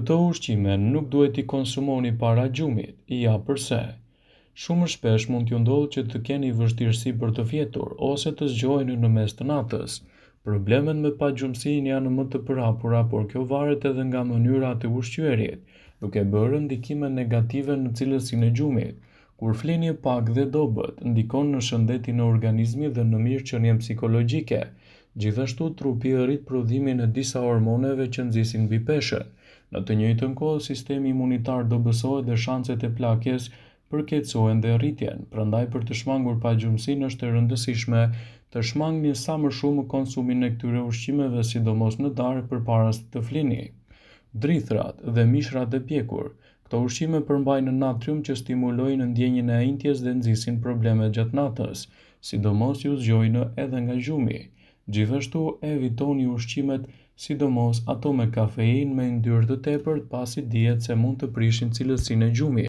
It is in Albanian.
Këto ushqime nuk duhet i konsumoni para gjumit, ja pse. Shumë shpesh mund t'ju ndodhë që të keni vështirësi për të fjetur ose të zgjoheni në mes të natës. Problemet me pagjumësinë janë më të përhapura, por kjo varet edhe nga mënyra e ushqyerit, duke bërë ndikime negative në cilësinë e gjumit. Kur flini pak dhe dobët, ndikon në shëndetin e organizmit dhe në mirëqenien psikologjike. Gjithashtu, trupi rrit prodhimin e disa hormoneve që nxisin mbi peshën. Në të njëjtën kohë, sistemi imunitar dobësohet dhe shanset e plagjes përkeçohen dhe rritjen. Prandaj për të shmangur pagjumësinë është e rëndësishme të shmangni sa më shumë konsumin e këtyre ushqimeve, sidomos në darkë përpara se të flini. Drithrat dhe mishrat e pjekur. Këto ushqime përmbajnë natrium që stimulojnë ndjenjën e ajntjes dhe nxisin problemet gjatë natës, sidomos ju zgjojnë edhe nga gjumi. Gjithashtu evitoni ushqimet, sidomos ato me kafeinë me yndyrë të tepërt, pasi dihet se mund të prishin cilësinë e gjumit.